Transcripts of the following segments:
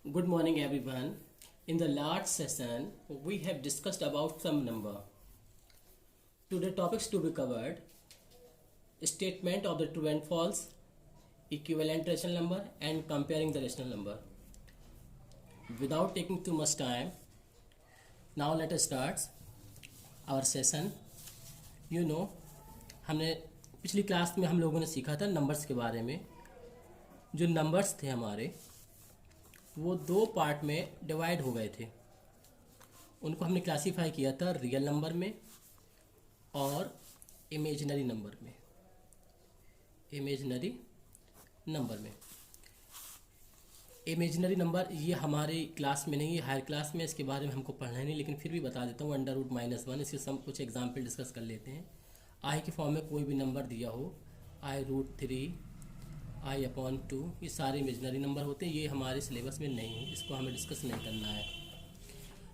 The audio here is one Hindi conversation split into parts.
Good morning everyone. In the last session, we have discussed about some number. Today topics to be covered: statement of the true and false, equivalent rational number and comparing the rational number. Without taking too much time, now let us start our session. हमने पिछली क्लास में हम लोगों ने सीखा था नंबर्स के बारे में। जो नंबर्स थे हमारे वो दो पार्ट में डिवाइड हो गए थे। उनको हमने क्लासीफाई किया था रियल नंबर में और इमेजिनरी नंबर में। इमेजिनरी नंबर ये हमारी क्लास में नहीं है, हायर क्लास में इसके बारे में हमको पढ़ना है नहीं, लेकिन फिर भी बता देता हूँ। √-1 इसके सब कुछ एग्जाम्पल डिस्कस कर लेते हैं। आई के फॉर्म में कोई भी नंबर दिया हो, I√3, I/2, ये सारे इमेजिनरी नंबर होते हैं। ये हमारे सिलेबस में नहीं है, इसको हमें डिस्कस नहीं करना है।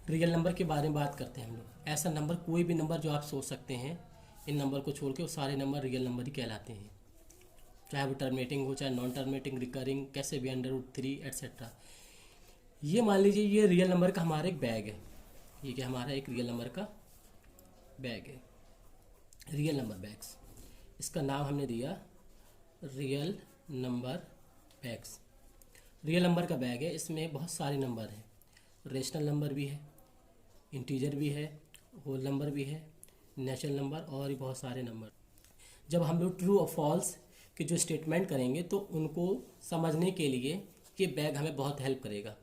रियल नंबर के बारे में बात करते हैं हम लोग। ऐसा नंबर, कोई भी नंबर जो आप सोच सकते हैं, इन नंबर को छोड़ के वो सारे नंबर रियल नंबर ही कहलाते हैं, चाहे वो टर्मिनेटिंग हो चाहे नॉन टर्मिनेटिंग, रिकरिंग, कैसे भी, √3 एट्सेट्रा। ये मान लीजिए ये रियल नंबर का हमारा एक बैग है। ये क्या हमारा एक रियल नंबर का बैग है, रियल नंबर बैग्स। इसका नाम हमने दिया real number bags. Real number का बैग है, इसमें बहुत सारे नंबर हैं। रेशनल नंबर भी है, इंटीजर भी है, होल नंबर भी है, नेचुरल नंबर और भी बहुत सारे नंबर। जब हम लोग ट्रू और फॉल्स के जो स्टेटमेंट करेंगे तो उनको समझने के लिए ये बैग हमें बहुत हेल्प करेगा।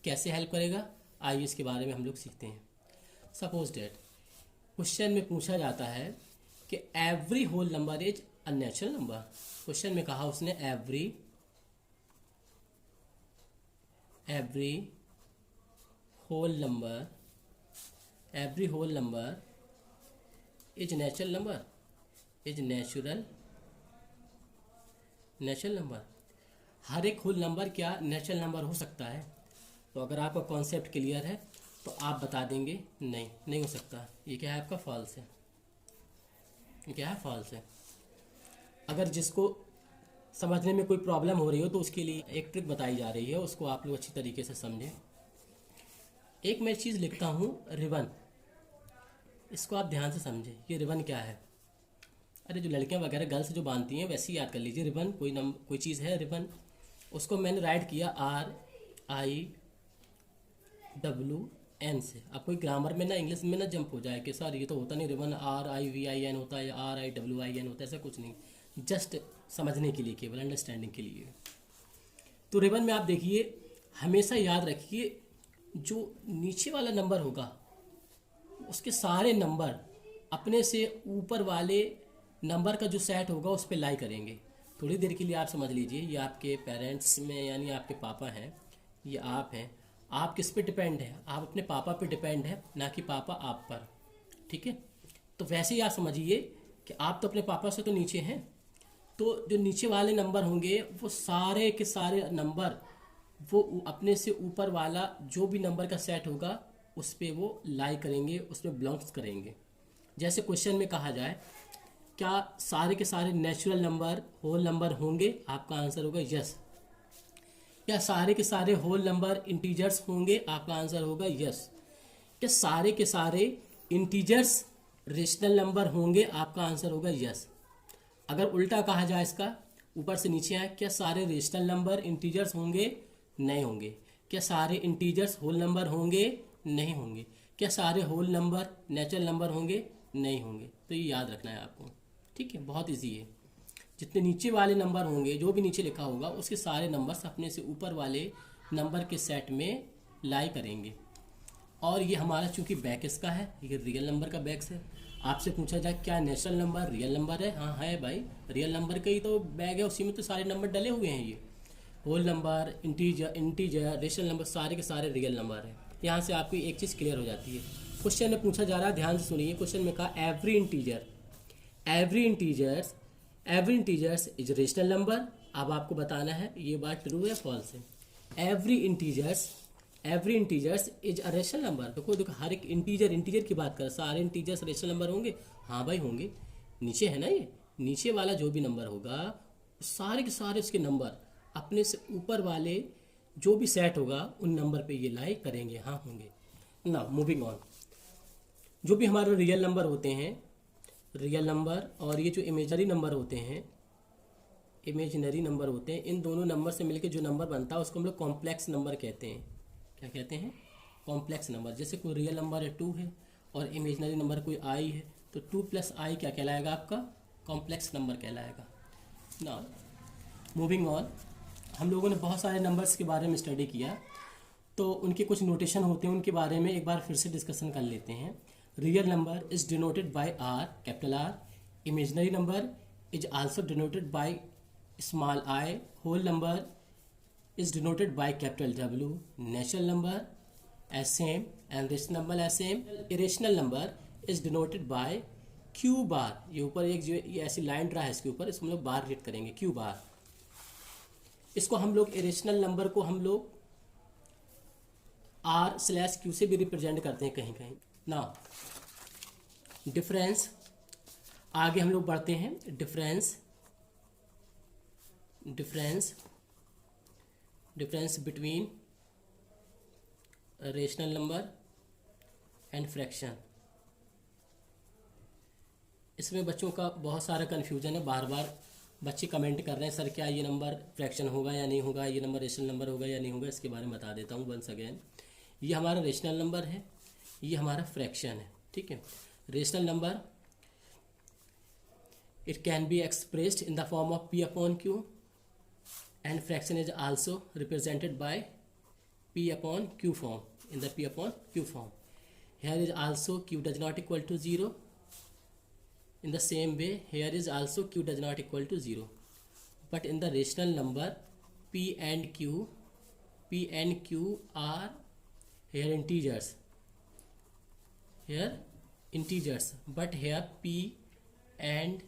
कैसे हेल्प करेगा, आइए इसके बारे में हम लोग सीखते हैं। सपोज डेट क्वेश्चन में पूछा जाता है कि every whole number is a natural number. Question में कहा उसने every whole number is natural number. हर एक होल नंबर क्या नेचुरल नंबर हो सकता है? तो अगर आपका कॉन्सेप्ट क्लियर है तो आप बता देंगे नहीं हो सकता। ये क्या है आपका फॉल्स है, ये क्या है फॉल्स है। अगर जिसको समझने में कोई प्रॉब्लम हो रही हो तो उसके लिए एक ट्रिक बताई जा रही है, उसको आप लोग अच्छी तरीके से समझें। एक मैं चीज़ लिखता हूँ रिबन, इसको आप ध्यान से समझें। ये रिबन क्या है? अरे जो लड़कियां वगैरह गर्ल्स जो बांधती हैं वैसे ही याद कर लीजिए। रिबन कोई चीज़ है रिबन, उसको मैंने राइट किया RIWN से। अब कोई ग्रामर में ना इंग्लिश में ना जंप हो जाए कि सर ये तो होता नहीं, रिबन RIVIN होता है या RIWIN होता है, ऐसा कुछ नहीं। जस्ट समझने के लिए, केवल अंडरस्टैंडिंग के लिए। तो रिबन में आप देखिए, हमेशा याद रखिए जो नीचे वाला नंबर होगा उसके सारे नंबर अपने से ऊपर वाले नंबर का जो सेट होगा उस पर लाई करेंगे। थोड़ी देर के लिए आप समझ लीजिए, ये आपके पेरेंट्स में यानी आपके पापा हैं, ये आप हैं। आप किस पे डिपेंड है? आप अपने पापा पे डिपेंड है, ना कि पापा आप पर। ठीक है, तो वैसे ही आप समझिए कि आप तो अपने पापा से तो नीचे हैं, तो जो नीचे वाले नंबर होंगे वो सारे के सारे नंबर वो अपने से ऊपर वाला जो भी नंबर का सेट होगा उस पर वो लाई करेंगे, उसमें बिलोंग्स करेंगे। जैसे क्वेश्चन में कहा जाए क्या सारे के सारे नेचुरल नंबर होल नंबर होंगे, आपका आंसर होगा यस। क्या सारे के सारे होल नंबर इंटीजर्स होंगे, आपका आंसर होगा यस। क्या सारे के सारे इंटीजर्स रेशनल नंबर होंगे, आपका आंसर होगा यस। अगर उल्टा कहा जाए इसका, ऊपर से नीचे आए, क्या सारे रेशनल नंबर इंटीजर्स होंगे? नहीं होंगे। क्या सारे इंटीजर्स होल नंबर होंगे? नहीं होंगे। क्या सारे होल नंबर नेचुरल नंबर होंगे? नहीं होंगे। तो ये याद रखना है आपको, ठीक है, बहुत इजी है। जितने नीचे वाले नंबर होंगे, जो भी नीचे लिखा होगा उसके सारे नंबर्स अपने से ऊपर वाले नंबर के सेट में लाई करेंगे। और ये हमारा चूंकि बैक इसका है, ये रियल नंबर का बैक्स है। आपसे पूछा जाए क्या नेचुरल नंबर रियल नंबर है? हाँ है भाई, रियल नंबर का ही तो बैग है, उसी में तो सारे नंबर डले हुए हैं। ये whole number, integer, rational number सारे के सारे रियल नंबर है। यहाँ से आपकी एक चीज़ क्लियर हो जाती है। क्वेश्चन में पूछा जा रहा है, ध्यान से सुनिए। क्वेश्चन में कहा every integers is rational number. अब आपको बताना है ये बात ट्रू है फॉल्स है। Every integers is a rational number. देखो हर एक इंटीजर की बात करें, सारे इंटीजर्स रेशनल नंबर होंगे? हाँ भाई होंगे। नीचे है ना, ये नीचे वाला जो भी नंबर होगा सारे के सारे उसके नंबर अपने से ऊपर वाले जो भी सेट होगा उन नंबर पे ये लाई करेंगे, हाँ होंगे ना। मूविंग ऑन, जो भी हमारे रियल नंबर होते हैं, रियल नंबर और ये जो इमेजनरी नंबर होते हैं, इमेजिनरी नंबर होते हैं, इन दोनों नंबर से मिलकर जो नंबर बनता है उसको हम लोग कॉम्प्लेक्स नंबर कहते हैं। क्या कहते हैं? Complex number. जैसे कोई रियल नंबर है 2 है और इमेजिनरी नंबर कोई आई है, तो 2 + i क्या कहलाएगा? आपका कॉम्प्लेक्स नंबर कहलाएगा ना। मूविंग ऑन, हम लोगों ने बहुत सारे नंबर्स के बारे में स्टडी किया, तो उनके कुछ नोटेशन होते हैं, उनके बारे में एक बार फिर से डिस्कशन कर लेते हैं। Real number is denoted by R, capital R. Imaginary number is also denoted by small i. Whole number is denoted by capital W. Natural number as same and rational number as same. Irrational number is denoted by Q bar. ये ऊपर एक जो ये ऐसी लाइन ड्रा है इसके ऊपर, इसको हम लोग बार रेट करेंगे, Q बार। इसको हम लोग इरेशनल नंबर को हम लोग R/Q से भी रिप्रेजेंट करते हैं कहीं कहीं ना। डिफरेंस, आगे हम लोग बढ़ते हैं। Difference between rational number and fraction. इसमें बच्चों का बहुत सारा कन्फ्यूजन है, बार बार बच्चे कमेंट कर रहे हैं, सर क्या ये नंबर फ्रैक्शन होगा या नहीं होगा, ये नंबर रेशनल नंबर होगा या नहीं होगा। इसके बारे में बता देता हूँ वंस अगेन। ये हमारा रेशनल नंबर है, ये हमारा फ्रैक्शन है, ठीक है। Rational number it can be expressed in the form of P/Q and fraction is also represented by P/Q form, in the P/Q form. Here is also Q does not equal to 0. In the same way, here is also Q does not equal to 0. But in the rational number, P and Q are here integers. But here P and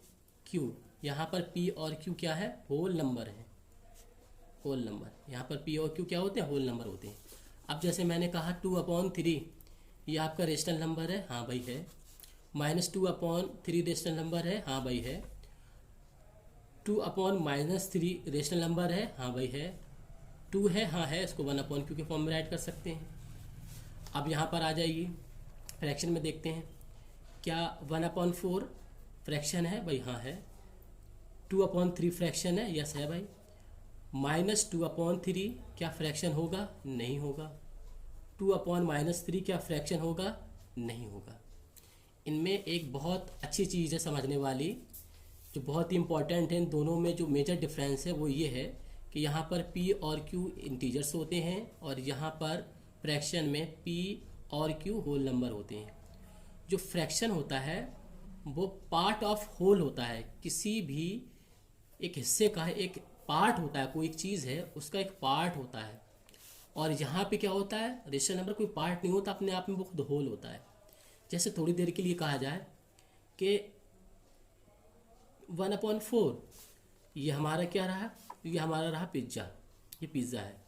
Q, यहाँ पर P और Q क्या है? होल नंबर है, होल नंबर। यहाँ पर P और Q क्या होते हैं? होल नंबर होते हैं। अब जैसे मैंने कहा 2/3 ये आपका रेशनल नंबर है, हाँ भाई है। -2/3 रेशनल नंबर है, हाँ भाई है। 2/-3 रेशनल नंबर है, हाँ भाई है। 2 है, हाँ है, इसको 1/Q के फॉर्म में राइट कर सकते हैं। अब यहाँ पर आ जाइए, फ्रैक्शन में देखते हैं, क्या 1/4 फ्रैक्शन है? भाई हाँ है। 2/3 फ्रैक्शन है? यस है भाई। -2/3 क्या फ्रैक्शन होगा? नहीं होगा। 2/-3 क्या फ्रैक्शन होगा? नहीं होगा। इनमें एक बहुत अच्छी चीज़ है समझने वाली, जो बहुत ही इंपॉर्टेंट है। इन दोनों में जो मेजर डिफरेंस है वो ये है कि यहाँ पर P और Q इंटीजर्स होते हैं और यहाँ पर फ्रैक्शन में P और Q होल नंबर होते हैं। जो फ्रैक्शन होता है वो पार्ट ऑफ होल होता है, किसी भी एक हिस्से का एक पार्ट होता है, कोई एक चीज़ है उसका एक पार्ट होता है। और यहाँ पे क्या होता है? रेशनल नंबर कोई पार्ट नहीं होता, अपने आप में वो खुद होल होता है। जैसे थोड़ी देर के लिए कहा जाए कि 1/4 ये हमारा क्या रहा? ये हमारा रहा पिज्ज़ा। ये पिज़्ज़ा है।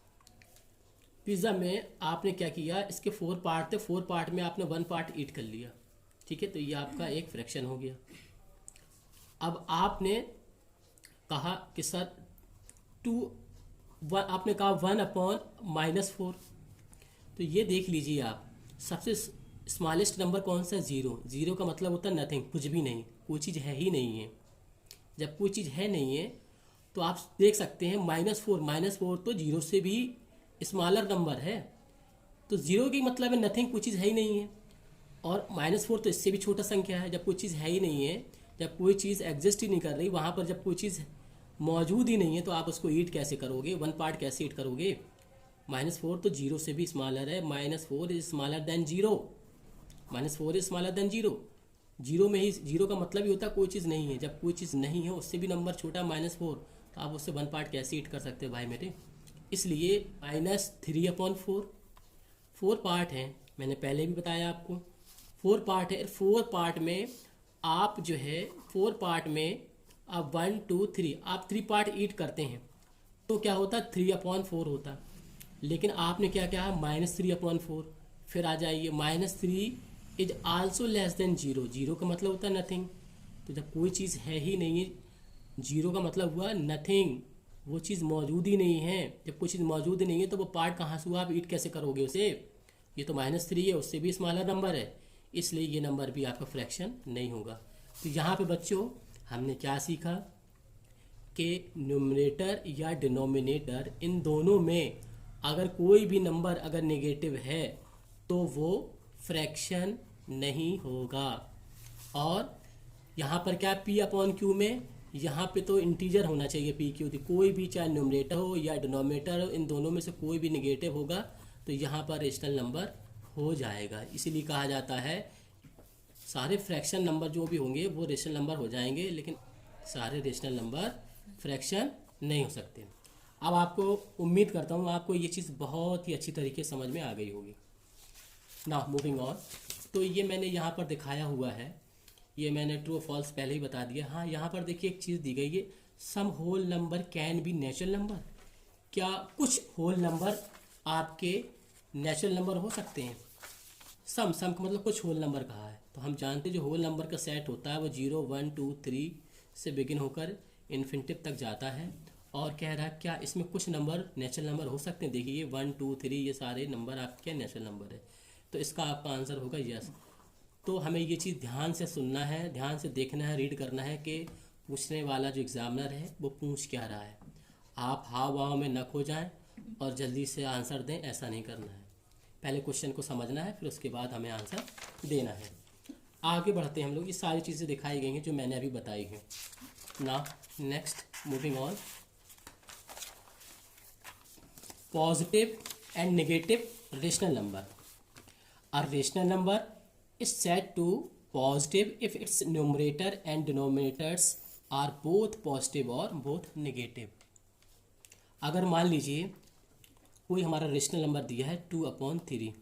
पिज़्ज़ा में आपने क्या किया? इसके 4 पार्ट थे, 4 पार्ट में आपने 1 पार्ट ईट कर लिया, ठीक है। तो ये आपका एक फ्रैक्शन हो गया। अब आपने कहा कि सर आपने कहा 1/-4, तो ये देख लीजिए आप, सबसे स्मॉलेस्ट नंबर कौन सा? 0। 0 का मतलब होता है नथिंग, कुछ भी नहीं, कोई चीज़ है ही नहीं है। जब कोई चीज़ है नहीं है तो आप देख सकते हैं -4 तो 0 से भी स्मॉलर नंबर है, तो 0 की मतलब है नथिंग, कोई चीज़ है ही नहीं है। और -4 तो इससे भी छोटा संख्या है। जब कोई चीज़ है ही नहीं है, जब कोई चीज़ एग्जिस्ट ही नहीं कर रही, वहाँ पर जब कोई चीज़ मौजूद ही नहीं है तो आप उसको ईट कैसे करोगे? 1 पार्ट कैसे ईट करोगे? -4 तो 0 से भी स्मॉलर है। -4 is smaller than 0। -4 is smaller than 0। 0 में ही 0 का मतलब ही होता है कोई चीज़ नहीं है। जब कोई चीज़ नहीं है, उससे भी नंबर छोटा -4, तो आप उससे 1 पार्ट कैसे ईट कर सकते हो भाई मेरे? इसलिए -3/4 4 पार्ट हैं, मैंने पहले भी बताया आपको। 4 पार्ट है। 4 पार्ट में आप जो है 4 पार्ट में आप 1 2 3 आप 3 पार्ट ईट करते हैं तो क्या होता? 3/4 होता। लेकिन आपने क्या कहा? -3/4। फिर आ जाइए, -3 इज आल्सो लेस देन 0। 0 का मतलब होता है नथिंग। तो जब कोई चीज़ है ही नहीं है, 0 का मतलब हुआ नथिंग, वो चीज़ मौजूद ही नहीं है। जब कोई चीज़ मौजूद ही नहीं है तो वो पार्ट कहाँ से हुआ, आप ईट कैसे करोगे उसे। ये तो -3 है, उससे भी स्मॉलर नंबर है, इसलिए ये नंबर भी आपका फ्रैक्शन नहीं होगा। तो यहाँ पे बच्चों हमने क्या सीखा कि न्यूमरेटर या डिनोमिनेटर इन दोनों में अगर कोई भी नंबर अगर नेगेटिव है तो वो फ्रैक्शन नहीं होगा। और यहाँ पर क्या पी अपॉन क्यू में, यहाँ पे तो इंटीजर होना चाहिए पी क्यू, तो कोई भी चाहे न्यूमरेटर हो या डिनोमिनेटर हो, इन दोनों में से कोई भी नेगेटिव होगा तो यहाँ पर रेशनल नंबर हो जाएगा। इसीलिए कहा जाता है सारे फ्रैक्शन नंबर जो भी होंगे वो रेशनल नंबर हो जाएंगे, लेकिन सारे रेशनल नंबर फ्रैक्शन नहीं हो सकते। अब आपको उम्मीद करता हूँ आपको ये चीज़ बहुत ही अच्छी तरीके से समझ में आ गई होगी। नाउ मूविंग ऑन, तो ये मैंने यहाँ पर दिखाया हुआ है, ये मैंने ट्रू फॉल्स पहले ही बता दिया। हाँ, यहाँ पर देखिए एक चीज़ दी गई है, some whole number can be natural number. क्या कुछ होल नंबर आपके नेचुरल नंबर हो सकते हैं? सम का मतलब कुछ होल नंबर कहा है, तो हम जानते हैं जो होल नंबर का सेट होता है वो 0 1 2 3 से बिगिन होकर इन्फिनिटिव तक जाता है। और कह रहा है क्या इसमें कुछ नंबर नेचुरल नंबर हो सकते हैं? देखिए 1 2 3 ये सारे नंबर आपके नेचुरल नंबर है, तो इसका आपका आंसर होगा यस। तो हमें ये चीज़ ध्यान से सुनना है, ध्यान से देखना है, रीड करना है कि पूछने वाला जो एग्ज़ामिनर है वो पूछ क्या रहा है। आप हाव भाव में न खो जाएं और जल्दी से आंसर दें, ऐसा नहीं करना है। पहले क्वेश्चन को समझना है, फिर उसके बाद हमें आंसर देना है। आगे बढ़ते हैं हम लोग। ये सारी चीज़ें दिखाई गई हैं जो मैंने अभी बताई हैं। ना next moving on, positive and negative rational number. A rational number is said to positive if its numerator and denominators are both positive or both negative। अगर मान लीजिए कोई हमारा रेशनल नंबर दिया है 2/3,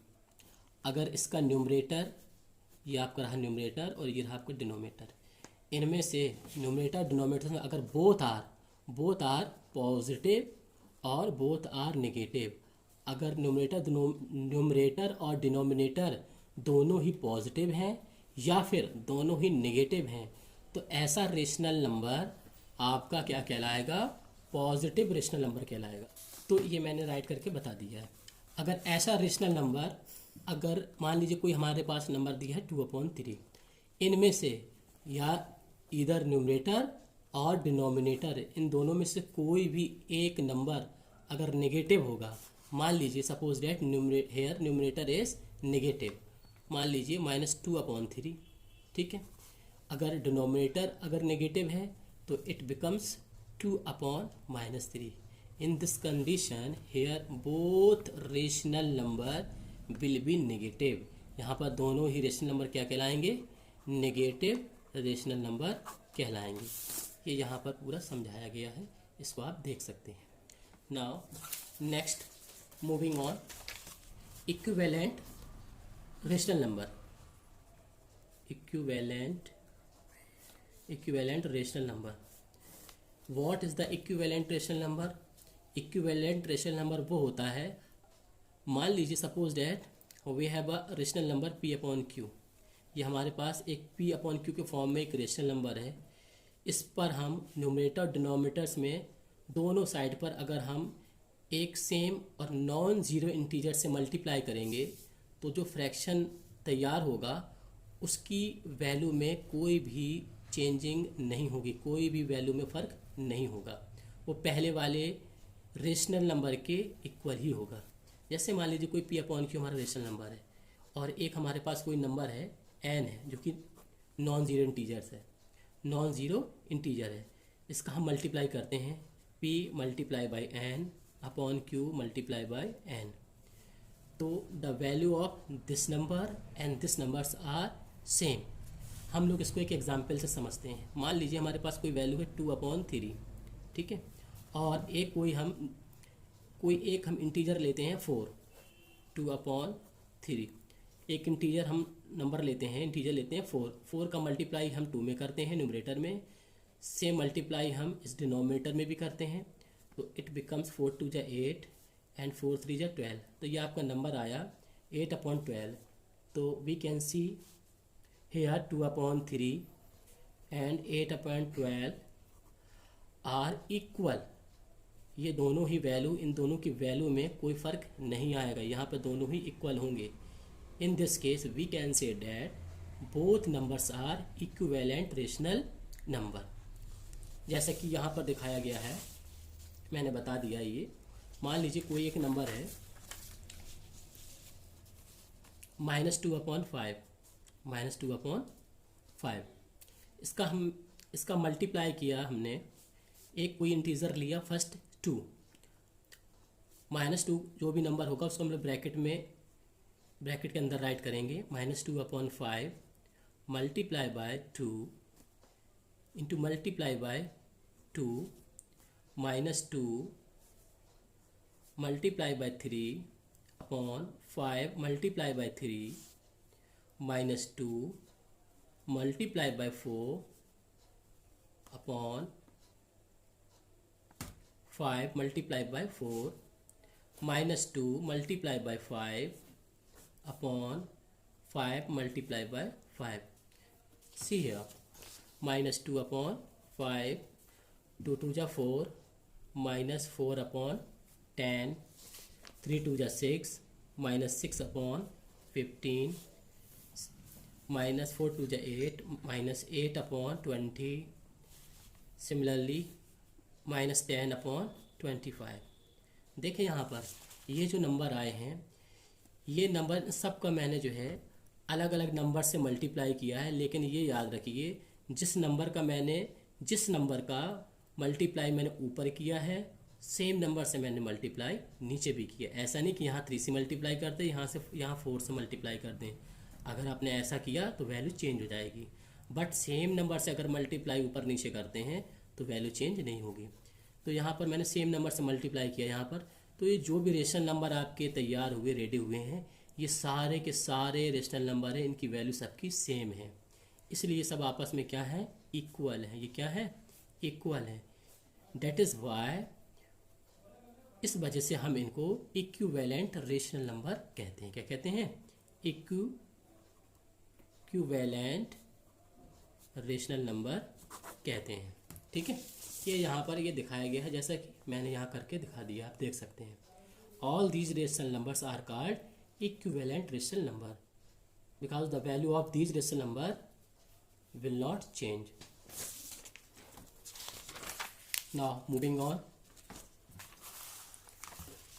अगर इसका न्यूमरेटर, ये आपका रहा न्यूमरेटर और ये रहा आपका डिनोमिनेटर, इनमें से न्यूमरेटर डिनोमिनेटर में अगर बोथ आर पॉजिटिव और बोथ आर नेगेटिव, अगर न्यूमरेटर और डिनोमिनेटर दोनों ही पॉजिटिव हैं या फिर दोनों ही नेगेटिव हैं, तो ऐसा रेशनल नंबर आपका क्या कहलाएगा? पॉजिटिव रेशनल नंबर कहलाएगा। तो ये मैंने राइट करके बता दिया है। अगर ऐसा रेशनल नंबर, अगर मान लीजिए कोई हमारे पास नंबर दिया है 2/3, इनमें से या इधर न्यूमरेटर और डिनोमिनेटर इन दोनों में से कोई भी एक नंबर अगर नेगेटिव होगा, मान लीजिए suppose that here numerator is negative, मान लीजिए -2/3, ठीक है। अगर डिनोमिनेटर अगर नेगेटिव है तो it becomes 2/-3। In this condition here both rational number will be negative. यहाँ पर दोनों ही रेशनल नंबर क्या कहलाएंगे? नेगेटिव रेशनल नंबर कहलाएंगे। ये यहाँ पर पूरा समझाया गया है, इसको आप देख सकते हैं। Now next moving on, equivalent rational number. Equivalent rational number. What is the equivalent rational number? Equivalent rational number वो होता है, मान लीजिए suppose that we have a rational number p/q। ये हमारे पास एक p/q के फॉर्म में एक रेशनल नंबर है। इस पर हम न्यूमरेटर और डिनोमिनेटर्स में दोनों साइड पर अगर हम एक सेम और नॉन ज़ीरो इंटीजर से मल्टीप्लाई करेंगे तो जो फ्रैक्शन तैयार होगा उसकी वैल्यू में कोई भी चेंजिंग नहीं होगी, कोई भी वैल्यू में फ़र्क नहीं होगा, वो पहले वाले रेशनल नंबर के इक्वल ही होगा। जैसे मान लीजिए कोई p/q हमारा रेशनल नंबर है और एक हमारे पास कोई नंबर है n है जो कि नॉन ज़ीरो इंटीजर है। इसका हम मल्टीप्लाई करते हैं, p × n upon q × n। तो the value of this number and this numbers are same. हम लोग इसको एक एग्जांपल से समझते हैं। मान लीजिए हमारे पास कोई वैल्यू है 2/3, ठीक है, और एक हम इंटीजर लेते हैं 4, 2/3। एक इंटीजर हम नंबर लेते हैं, इंटीजर लेते हैं 4 का मल्टीप्लाई हम 2 में करते हैं न्यूमरेटर में, सेम मल्टीप्लाई हम इस डिनोमिनेटर में भी करते हैं, तो इट बिकम्स 4 2 = 8 एंड 4 3 = 12। तो ये आपका नंबर आया 8/12। तो we can see here 2/3 and 8/12 are equal. ये दोनों ही वैल्यू, इन दोनों की वैल्यू में कोई फ़र्क नहीं आएगा, यहाँ पर दोनों ही इक्वल होंगे। In this case we can say that both numbers are equivalent rational number. जैसा कि यहाँ पर दिखाया गया है, मैंने बता दिया। ये मान लीजिए कोई एक नंबर है -2/5, -2/5। इसका मल्टीप्लाई किया हमने, एक कोई इंटीजर लिया फर्स्ट 2, -2 जो भी नंबर होगा उसको हम लोग ब्रैकेट के अंदर राइट करेंगे। -2/5 multiply by 2 into multiply by 2 -2 multiply by 3/5 multiply by 3 -2 multiply by 4/5 multiply by 4 -2 multiply by 5/5 multiply by 5। See here, -2/5, 2 2 जा 4, -4/10, 3 2 जा 6, -6/15, -4 2 जा 8, -8/20, सिमिलरली -10/25। देखें यहाँ पर ये जो नंबर आए हैं, ये नंबर सबका मैंने जो है अलग अलग नंबर से मल्टीप्लाई किया है, लेकिन ये याद रखिए जिस नंबर का मल्टीप्लाई मैंने ऊपर किया है, सेम नंबर से मैंने मल्टीप्लाई नीचे भी किया। ऐसा नहीं कि यहाँ 3 से मल्टीप्लाई करते, यहाँ 4 से मल्टीप्लाई कर दें। अगर आपने ऐसा किया तो वैल्यू चेंज हो जाएगी, बट सेम नंबर से अगर मल्टीप्लाई ऊपर नीचे करते हैं तो वैल्यू चेंज नहीं होगी। तो यहाँ पर मैंने सेम नंबर से मल्टीप्लाई किया यहाँ पर। तो ये जो भी रेशनल नंबर आपके तैयार हुए, रेडी हुए हैं, ये सारे के सारे रेशनल नंबर हैं, इनकी वैल्यू सबकी सेम है, इसलिए ये सब आपस में क्या है, इक्वल है। ये क्या है, इक्वल है। डेट इज़ वाई, इस वजह से हम इनको इक्विवेलेंट रेशनल नंबर कहते हैं। क्या कहते हैं, इक्विवेलेंट रेशनल नंबर कहते हैं। ठीक है, ये यहाँ पर ये दिखाया गया है, जैसा कि मैंने यहाँ करके दिखा दिया, आप देख सकते हैं। All these rational numbers are called equivalent rational number because the value of these rational number will not change. Now moving on,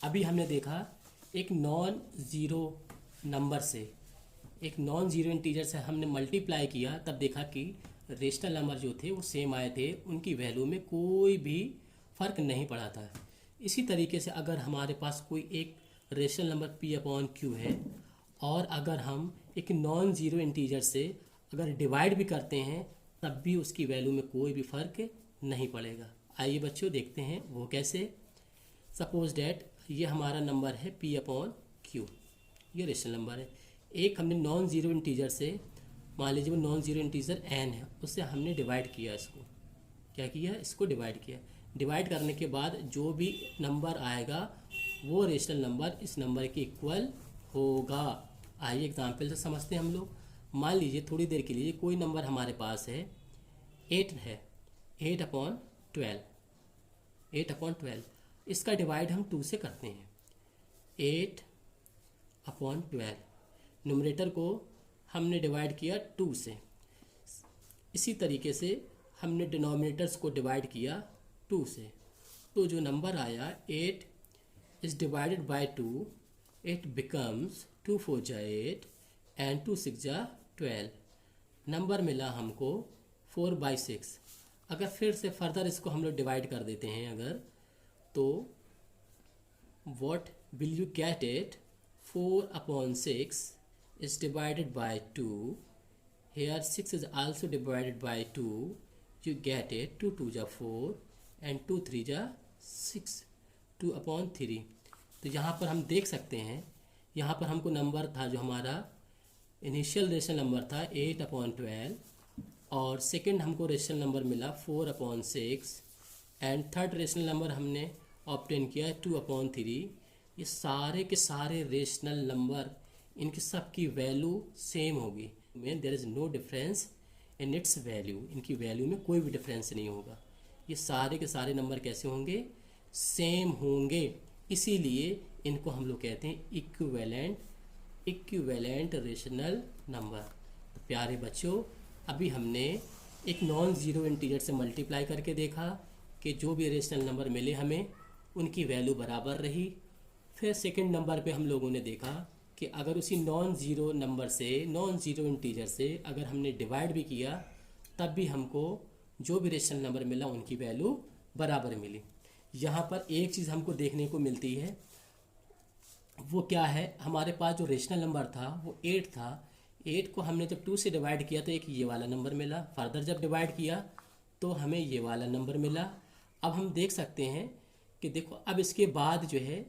अभी हमने देखा एक नॉन ज़ीरो नंबर से, एक नॉन ज़ीरो इंटीजर से हमने मल्टीप्लाई किया, तब देखा कि रेशनल नंबर जो थे वो सेम आए थे, उनकी वैल्यू में कोई भी फ़र्क नहीं पड़ा था। इसी तरीके से अगर हमारे पास कोई एक रेशनल नंबर P/Q है, और अगर हम एक नॉन ज़ीरो इंटीजर से अगर डिवाइड भी करते हैं, तब भी उसकी वैल्यू में कोई भी फ़र्क नहीं पड़ेगा। आइए बच्चों देखते हैं वो कैसे। सपोज डैट ये हमारा नंबर है P/Q, ये रेशनल नंबर है। एक हमने नॉन ज़ीरो इंटीजर से, मान लीजिए वो नॉन ज़ीरो इंटीजर n है, उससे हमने डिवाइड किया, इसको क्या किया, इसको डिवाइड किया। डिवाइड करने के बाद जो भी नंबर आएगा वो रेशनल नंबर इस नंबर के इक्वल होगा। आइए एग्जाम्पल से समझते हैं हम लोग। मान लीजिए थोड़ी देर के लिए कोई नंबर हमारे पास है 8 है, 8/12, इसका डिवाइड हम 2 से करते हैं। 8/12 न्यूमरेटर को हमने डिवाइड किया 2 से, इसी तरीके से हमने डिनोमिनेटर्स को डिवाइड किया 2 से। तो जो नंबर आया 8 is divided by 2, it becomes 2 4 जा 8 एंड 2 6 जा 12। नंबर मिला हमको 4/6। अगर फिर से फर्दर इसको हम लोग डिवाइड कर देते हैं अगर, तो what will you get it, 4/6 is divided by 2, here 6 is also divided by 2, you get it 2 2 जा 4 एंड 2 3 जा 6, 2/3। तो यहाँ पर हम देख सकते हैं, यहाँ पर हमको नंबर था जो हमारा इनिशियल रेशनल नंबर था 8/12, और सेकंड हमको रेशनल नंबर मिला 4/6, एंड थर्ड रेशनल नंबर हमने ऑब्टेन किया 2/3। ये सारे के सारे रेशनल नंबर, इनकी सब की वैल्यू सेम होगी, में there is no difference in its value, इनकी वैल्यू में कोई भी डिफरेंस नहीं होगा। ये सारे के सारे नंबर कैसे होंगे, सेम होंगे, इसीलिए इनको हम लोग कहते हैं इक्विवेलेंट रेशनल नंबर। तो प्यारे बच्चों, अभी हमने एक नॉन ज़ीरो इंटीजर से मल्टीप्लाई करके देखा कि जो भी रेशनल नंबर मिले हमें उनकी वैल्यू बराबर रही। फिर सेकंड नंबर पे हम लोगों ने देखा कि अगर उसी नॉन ज़ीरो नंबर से, नॉन ज़ीरो इंटीजर से अगर हमने डिवाइड भी किया तब भी हमको जो भी रेशनल नंबर मिला उनकी वैल्यू बराबर मिली। यहाँ पर एक चीज़ हमको देखने को मिलती है, वो क्या है, हमारे पास जो रेशनल नंबर था वो 8 था। 8 को हमने जब 2 से डिवाइड किया तो एक ये वाला नंबर मिला, फर्दर जब डिवाइड किया तो हमें ये वाला नंबर मिला। अब हम देख सकते हैं कि देखो, अब इसके बाद जो है,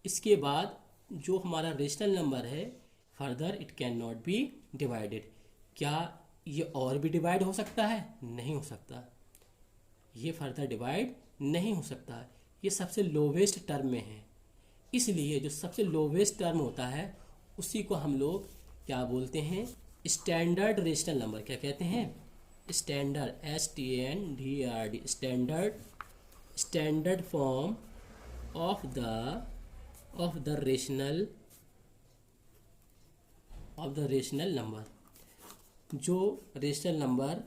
इसके बाद जो हमारा रेशनल नंबर है, further it can not be divided. क्या ये और भी डिवाइड हो सकता है? नहीं हो सकता, ये फर्दर डिवाइड नहीं हो सकता। ये सबसे लोवेस्ट टर्म में है, इसलिए जो सबसे लोवेस्ट टर्म होता है उसी को हम लोग क्या बोलते हैं? Standard rational number. क्या कहते हैं? Standard, STANDRD, standard form of the rational number. जो रेशनल नंबर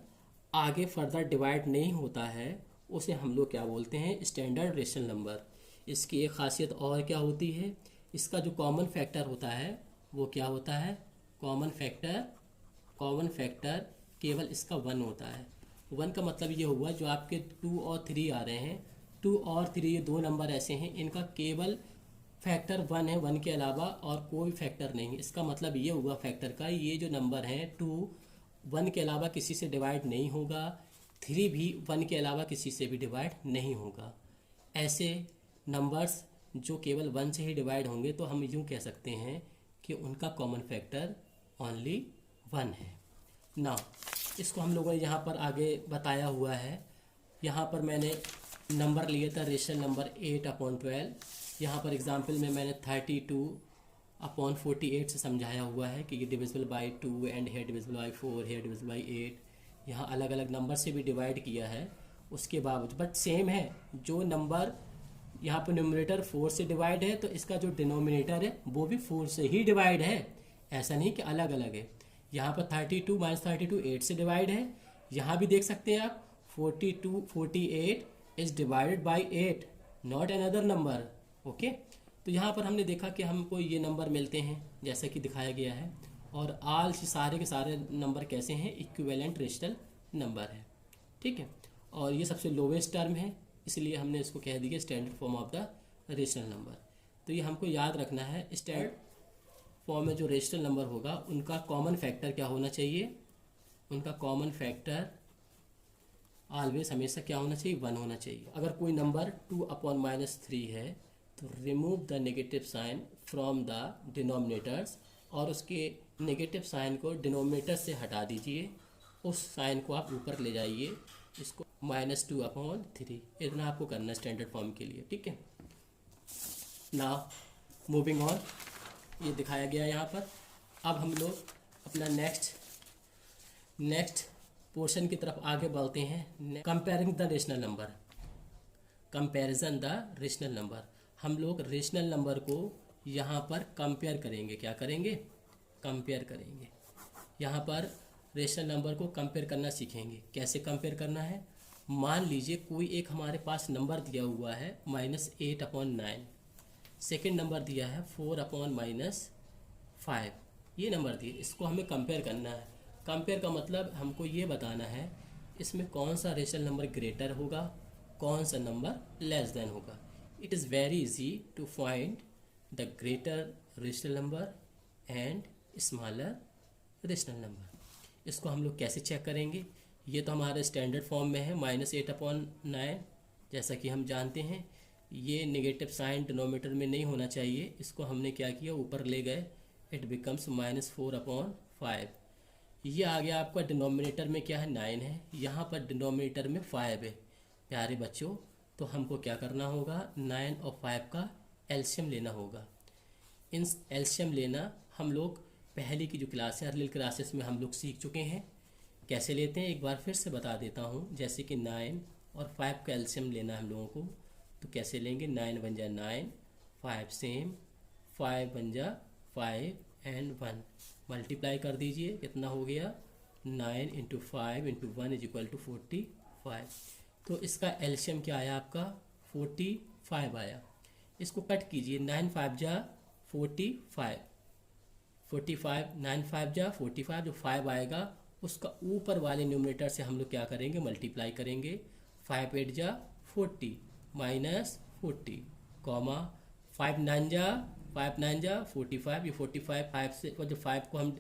आगे फर्दर डिवाइड नहीं होता है उसे हम लोग क्या बोलते हैं? Standard rational number. इसकी एक खासियत और क्या होती है, इसका जो कॉमन फैक्टर होता है वो क्या होता है? कॉमन फैक्टर केवल इसका 1 होता है। 1 का मतलब ये हुआ जो आपके 2 और 3 आ रहे हैं, 2 और 3 ये दो नंबर ऐसे हैं इनका केवल फैक्टर 1 है, 1 के अलावा और कोई फैक्टर नहीं। इसका मतलब ये हुआ फैक्टर का, ये जो नंबर है 2 1 के अलावा किसी से डिवाइड नहीं होगा, 3 भी 1 के अलावा किसी से भी डिवाइड नहीं होगा। ऐसे नंबर्स जो केवल 1 से ही डिवाइड होंगे तो हम यूँ कह सकते हैं कि उनका कॉमन फैक्टर ओनली 1 है ना। इसको हम लोगों ने यहाँ पर आगे बताया हुआ है। यहाँ पर मैंने नंबर लिए था रेशनल नंबर 8/12। यहाँ पर एग्जाम्पल में मैंने 32/48 से समझाया हुआ है कि ये डिविजिबल बाय 2 एंड है डिविजिबल बाय 4, है डिविजिबल बाय 8। यहाँ अलग अलग नंबर से भी डिवाइड किया है, उसके बावजूद बट सेम है। जो नंबर यहाँ पर न्यूमरेटर 4 से डिवाइड है तो इसका जो डिनोमिनेटर है वो भी 4 से ही डिवाइड है, ऐसा नहीं कि अलग अलग है। यहाँ पर 32 - 32 8 से डिवाइड है। यहाँ भी देख सकते हैं आप 48 is divided by 8, not another number. Okay, तो यहाँ पर हमने देखा कि हमको ये नंबर मिलते हैं जैसा कि दिखाया गया है, और आल सारे के सारे नंबर कैसे हैं? इक्विवेलेंट रेशनल नंबर है। ठीक है, और ये सबसे लोवेस्ट टर्म है, इसलिए हमने इसको कह दिया standard form of the rational number. तो ये हमको याद रखना है, स्टैंडर्ड फॉर्म में जो रेशनल नंबर होगा उनका कॉमन फैक्टर क्या होना चाहिए? उनका कॉमन फैक्टर ऑलवेज हमेशा क्या होना चाहिए? 1 होना चाहिए। अगर कोई नंबर 2/-3 है तो remove the negative sign from the denominators, और उसके नेगेटिव साइन को डिनोमिनेटर से हटा दीजिए, उस साइन को आप ऊपर ले जाइए, इसको -2/3। इतना आपको करना है स्टैंडर्ड फॉर्म के लिए। ठीक है, नाउ मूविंग ऑन, ये दिखाया गया यहाँ पर। अब हम लोग अपना नेक्स्ट पोर्शन की तरफ आगे बढ़ते हैं। Comparing the rational number, comparison the rational number. हम लोग रेशनल नंबर को यहाँ पर कंपेयर करेंगे। क्या करेंगे? कंपेयर करेंगे। यहाँ पर रेशनल नंबर को कंपेयर करना सीखेंगे। कैसे कंपेयर करना है? मान लीजिए कोई एक हमारे पास नंबर दिया हुआ है -8/9, सेकेंड नंबर दिया है 4/-5, ये नंबर दिए, इसको हमें कंपेयर करना है। कंपेयर का मतलब हमको ये बताना है इसमें कौन सा रेशनल नंबर ग्रेटर होगा, कौन सा नंबर लेस देन होगा। It is very easy to find the greater rational number and smaller rational number. इसको हम लोग कैसे चेक करेंगे? ये तो हमारे स्टैंडर्ड फॉर्म में है -8/9। जैसा कि हम जानते हैं ये नेगेटिव साइन डिनोमीटर में नहीं होना चाहिए, इसको हमने क्या किया? ऊपर ले गए, इट बिकम्स -4/5। ये आ गया आपका डिनोमिनेटर में क्या है? 9 है, यहाँ पर डिनोमिनेटर में 5 है। प्यारे बच्चों, तो हमको क्या करना होगा? 9 और 5 का एलसीएम लेना होगा। इन एलसीएम लेना हम लोग पहले की जो क्लास है, अर्ली क्लासेस में हम लोग सीख चुके हैं। कैसे लेते हैं एक बार फिर से बता देता हूँ। जैसे कि 9 और 5 का एलसीएम लेना है हम लोगों को, तो कैसे लेंगे, 9 बन जा 9, 5 सेम, 5 बन जा 5 एंड 1, मल्टीप्लाई कर दीजिए, कितना हो गया 9 into 5 into 1 is equal to 45। तो इसका एलशियम क्या आया आपका 45 आया। इसको कट कीजिए, 9 5 जा 45, 45 9 5 जा 45, जो 5 आएगा उसका ऊपर वाले न्यूमरेटर से हम लोग क्या करेंगे, मल्टीप्लाई करेंगे। 5 8 जा 40 माइनस 40 कॉमा 5 9 जा 45, ये 45 5 से, और जब 5 को हम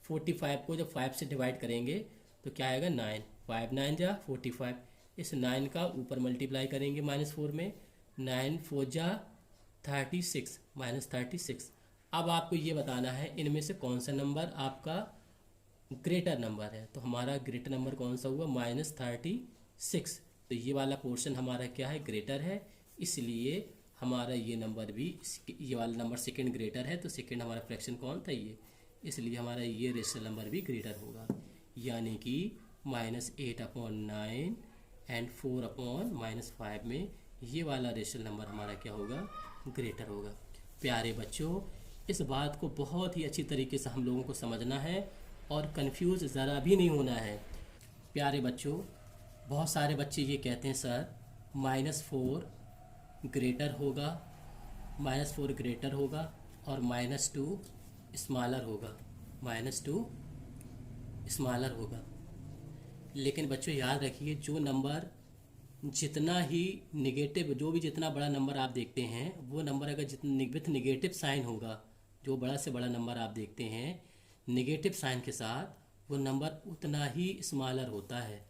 45 को जब 5 से डिवाइड करेंगे तो क्या आएगा 9, 5 9 जा 45, इस 9 का ऊपर मल्टीप्लाई करेंगे -4 में, 9 4 जा 36 माइनस 36। अब आपको ये बताना है इनमें से कौन सा नंबर आपका ग्रेटर नंबर है। तो हमारा ग्रेटर नंबर कौन सा हुआ -36। तो ये वाला पोर्शन हमारा क्या है, ग्रेटर है, इसलिए हमारा ये नंबर भी, ये वाला नंबर सेकंड ग्रेटर है, तो सेकंड हमारा फ्रैक्शन कौन था ये, इसलिए हमारा ये रेशनल नंबर भी ग्रेटर होगा, यानी कि -8/9 एंड 4/-5 में ये वाला रेशनल नंबर हमारा क्या होगा, ग्रेटर होगा। प्यारे बच्चों, इस बात को बहुत ही अच्छी तरीके से हम लोगों को समझना है और कंफ्यूज ज़रा भी नहीं होना है। प्यारे बच्चों, बहुत सारे बच्चे ये कहते हैं सर -4 ग्रेटर होगा, -4 ग्रेटर होगा और -2 स्मॉलर होगा, -2 स्मॉलर होगा। लेकिन बच्चों याद रखिए, जो नंबर जितना ही निगेटिव, जो भी जितना बड़ा नंबर आप देखते हैं, वो नंबर अगर जितना विथ निगेटिव साइन होगा, जो बड़ा से बड़ा नंबर आप देखते हैं निगेटिव साइन के साथ, वो नंबर उतना ही स्मॉलर होता है,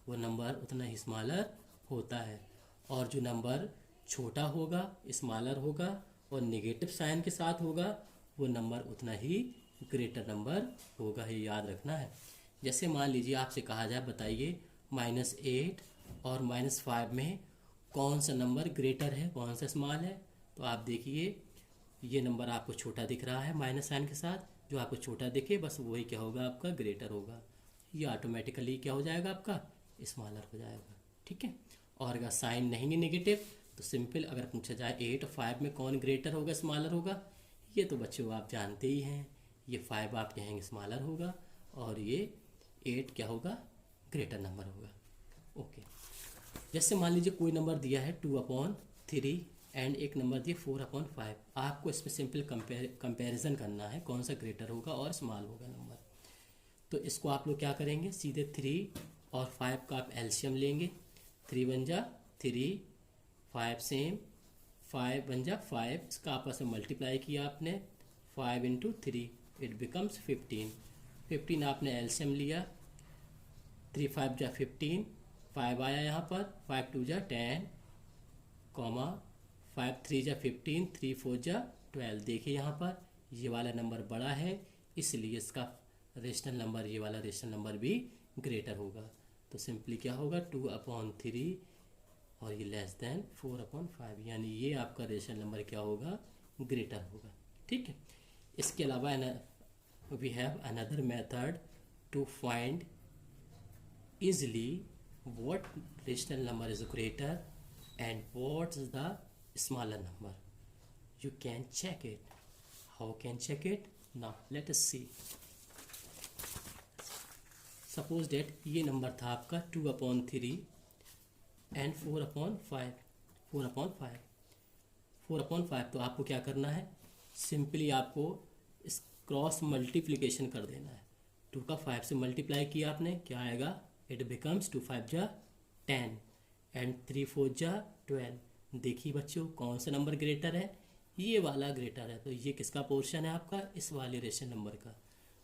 वो नंबर उतना ही स्मॉलर होता है। और जो नंबर छोटा होगा, स्मॉलर होगा और निगेटिव साइन के साथ होगा, वो नंबर उतना ही ग्रेटर नंबर होगा, ये याद रखना है। जैसे मान लीजिए आपसे कहा जाए बताइए -8 और -5 में कौन सा नंबर ग्रेटर है, कौन सा स्मॉल है, तो आप देखिए ये नंबर आपको छोटा दिख रहा है माइनस साइन के साथ, जो आपको छोटा दिखे बस वही क्या होगा, आपका ग्रेटर होगा, ये ऑटोमेटिकली क्या हो जाएगा, आपका स्मॉलर हो जाएगा, ठीक है। और अगर साइन नहीं है नेगेटिव, तो सिंपल अगर पूछा जाए 8 और 5 में कौन ग्रेटर होगा, स्मॉलर होगा, ये तो बच्चों आप जानते ही हैं, ये 5 आप कहेंगे स्मॉलर होगा और ये 8 क्या होगा, ग्रेटर नंबर होगा। ओके, जैसे मान लीजिए कोई नंबर दिया है 2/3 एंड एक नंबर दिया 4/5, आपको इसमें सिंपल कंपैरिजन करना है कौन सा ग्रेटर होगा और स्मॉल होगा नंबर। तो इसको आप लोग क्या करेंगे, सीधे 3 और 5 का आप एलसीएम लेंगे, 3 बन जा 3, 5 सेम, 5 बन जा 5, इसका आपस में मल्टीप्लाई किया आपने, 5 इंटू 3 इट बिकम्स 15, 15 आपने एलसीएम लिया, 3 5 जा 15, 5 आया यहाँ पर, 5 2 जा 10 कॉमा 5 3 जा 15, 3 4 जा 12। देखिए यहाँ पर ये वाला नंबर बड़ा है, इसलिए इसका रेशनल नंबर, ये वाला रेशनल नंबर भी ग्रेटर होगा। तो सिंपली क्या होगा 2/3 और ये लेस देन 4/5, यानी ये आपका रेशनल नंबर क्या होगा, ग्रेटर होगा, ठीक है। इसके अलावा we have another method to find easily what rational number is greater and what is the smaller number. You can check it. How can check it? Now let us see. Suppose that ये नंबर था आपका 2/3 and 4/5, 4/5, 4/5। तो आपको क्या करना है, सिंपली आपको इस क्रॉस मल्टीप्लिकेशन कर देना है। 2 का 5 से मल्टीप्लाई किया आपने, क्या आएगा, इट बिकम्स 2 5 जा 10 एंड 3 4 जा 12। देखिए बच्चों कौन सा नंबर ग्रेटर है, ये वाला ग्रेटर है। तो ये किसका पोर्शन है आपका, इस वाले रेशनल नंबर का।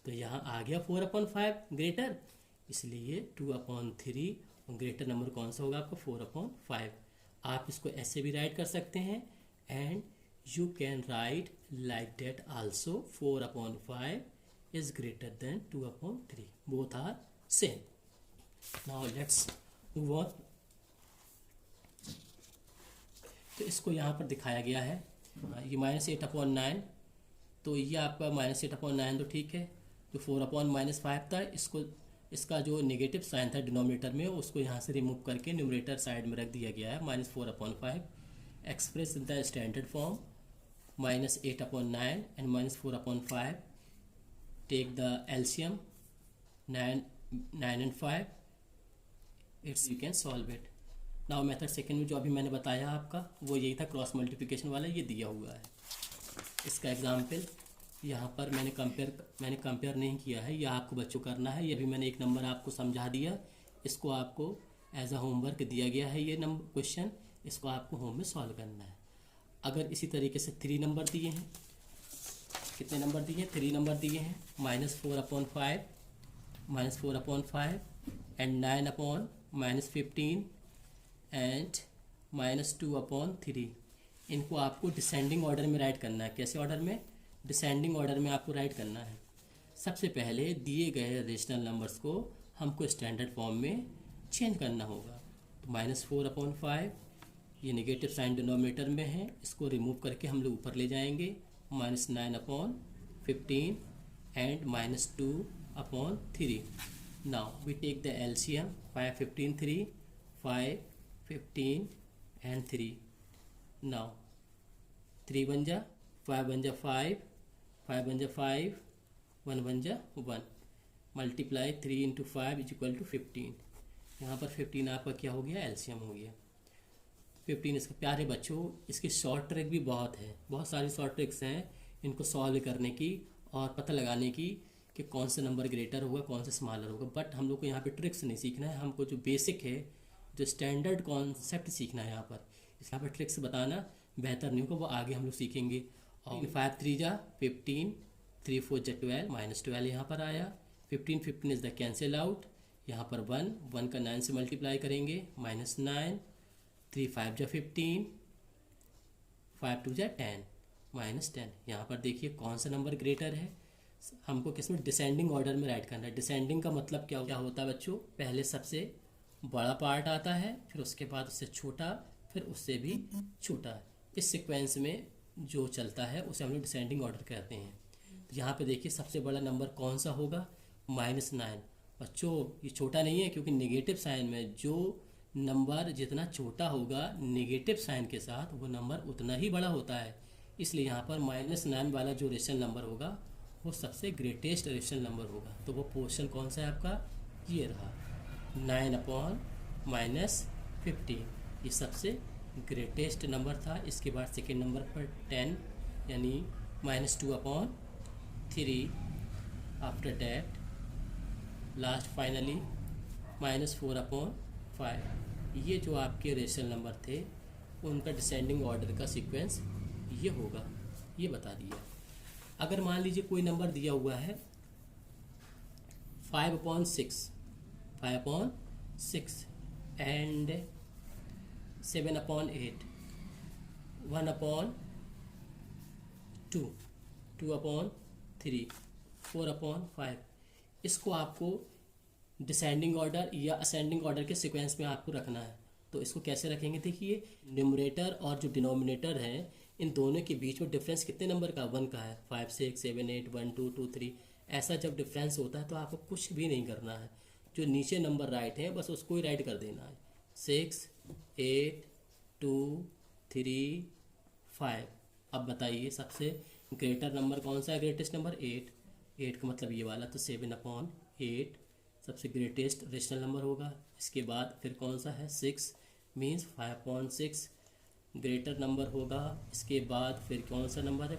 तो यहाँ आ गया 4/5 ग्रेटर, इसलिए 2/3 ग्रेटर नंबर कौन सा होगा आपका, 4/5। आप इसको ऐसे भी राइट कर सकते हैं and you can write like that also, 4/5 is greater than 2/3, both are same. Now let's move on। तो इसको यहाँ पर दिखाया गया है, ये -8/9, तो ये आपका -8/9 तो ठीक है। जो 4/-5 था, इसको इसका जो नेगेटिव साइन था डिनोमिनेटर में, उसको यहाँ से रिमूव करके न्यूमरेटर साइड में रख दिया गया है, -4/5। express in the standard form, minus 8 upon 9 and minus 4 upon 5. Take the LCM, 9 and 5. You can solve it. Now method second में जो अभी मैंने बताया आपका वो यही था, क्रॉस मल्टीप्लिकेशन वाला, ये दिया हुआ है। इसका एग्जाम्पल यहाँ पर मैंने कंपेयर नहीं किया है, यह आपको बच्चों करना है। ये भी मैंने एक नंबर आपको समझा दिया, इसको आपको एज अ होमवर्क दिया गया है ये नंबर क्वेश्चन, इसको आपको होम में सॉल्व करना है। अगर इसी तरीके से 3 नंबर दिए हैं, कितने नंबर दिए हैं, 3 नंबर दिए हैं, -4 upon 5 and 9 upon -15 and -2 upon 3। इनको आपको डिसेंडिंग ऑर्डर में राइट करना है। कैसे ऑर्डर में? डिसेंडिंग ऑर्डर में आपको राइट करना है। सबसे पहले दिए गए रेशनल नंबर्स को हमको स्टैंडर्ड फॉर्म में चेंज करना होगा। तो -4 upon 5, ये नेगेटिव साइन डिनोमिनेटर में है, इसको रिमूव करके हम लोग ऊपर ले जाएंगे, -9 upon 15 and -2 upon 3। Now we take the LCM, 5 15 3, 5 15 and 3। Now 3 बन जा, 5 बन जा 5, 5 बन जा 5, 1 बन जा 1, multiply 3 into 5 is equal to 15। यहाँ पर 15 आपका क्या हो गया, एलसीएम हो गया 15। इसका प्यारे बच्चों, इसकी शॉर्ट ट्रिक भी बहुत है, बहुत सारी शॉर्ट ट्रिक्स हैं इनको सॉल्व करने की और पता लगाने की कि कौन सा नंबर ग्रेटर होगा, कौन सा स्मॉलर होगा। बट हम लोग को यहाँ पे ट्रिक्स नहीं सीखना है, हमको जो बेसिक है, जो स्टैंडर्ड कॉन्सेप्ट सीखना है। यहाँ पर यहाँ पर ट्रिक्स बताना बेहतर नहीं होगा, वो आगे हम लोग सीखेंगे। और 5 3 जा 15, 3 4 जा 12, -12 यहाँ पर आया, 15 इज द कैंसिल आउट, यहाँ पर 1 का 9 से मल्टीप्लाई करेंगे, -9, 3 5 जा 15, 5 2 जा 10, -10। यहाँ पर देखिए कौन सा नंबर ग्रेटर है, हमको किसमें डिसेंडिंग ऑर्डर में राइट करना है। डिसेंडिंग का मतलब क्या होता है बच्चों, पहले सबसे बड़ा पार्ट आता है, फिर उसके बाद उससे छोटा, फिर उससे भी छोटा। इस सीक्वेंस में जो चलता है उसे हम लोग डिसेंडिंग ऑर्डर कहते हैं। तो यहाँ पे देखिए सबसे बड़ा नंबर कौन सा होगा, -9। बच्चों ये छोटा नहीं है, क्योंकि नेगेटिव साइन में जो नंबर जितना छोटा होगा नेगेटिव साइन के साथ, वो नंबर उतना ही बड़ा होता है। इसलिए यहाँ पर -9 वाला जो रेशनल नंबर होगा वो सबसे ग्रेटेस्ट रेशनल नंबर होगा। तो वो पोर्शन कौन सा है आपका, ये रहा 9 upon -15, ये सबसे ग्रेटेस्ट नंबर था। इसके बाद सेकेंड नंबर पर 10 यानी -2 upon 3, after that last finally -4 upon 5। ये जो आपके रेशनल नंबर थे उनका डिसेंडिंग ऑर्डर का सीक्वेंस ये होगा, ये बता दिया। अगर मान लीजिए कोई नंबर दिया हुआ है 5 upon 6 and 7 upon 8, 1 upon 2, 2 upon 3, 4 upon 5। इसको आपको डिसेंडिंग ऑर्डर या असेंडिंग ऑर्डर के सीक्वेंस में आपको रखना है। तो इसको कैसे रखेंगे, देखिए न्यूमरेटर और जो डिनोमिनेटर है इन दोनों के बीच में डिफरेंस कितने नंबर का, 1 का है। 5 6 7 8 1 2 2 3, ऐसा जब डिफरेंस होता है तो आपको कुछ भी नहीं करना है, जो नीचे नंबर राइट है बस उसको ही राइट कर देना है। 6 8 2 3 5। अब बताइए सबसे ग्रेटर नंबर कौन सा है, ग्रेटेस्ट नंबर 8 का मतलब ये वाला, तो 7 upon 8 सबसे ग्रेटेस्ट रेशनल नंबर होगा। इसके बाद फिर कौन सा है, 6 मीन्स 5 upon 6 ग्रेटर नंबर होगा। इसके बाद फिर कौन सा नंबर है,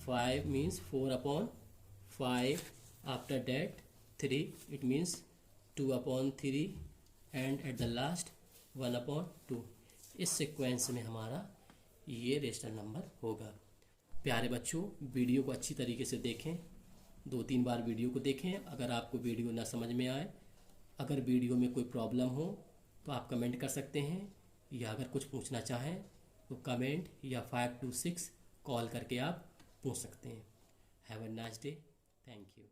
5 means 4 upon 5, after that 3, it means 2 upon 3 and at the last 1 upon 2। इस सीक्वेंस में हमारा ये रेशनल नंबर होगा। प्यारे बच्चों, वीडियो को अच्छी तरीके से देखें, 2-3 बार वीडियो को देखें। अगर आपको वीडियो ना समझ में आए, अगर वीडियो में कोई प्रॉब्लम हो तो आप कमेंट कर सकते हैं, या अगर कुछ पूछना चाहें तो कमेंट या 526 कॉल करके आप पूछ सकते हैं। Have a nice day, thank you.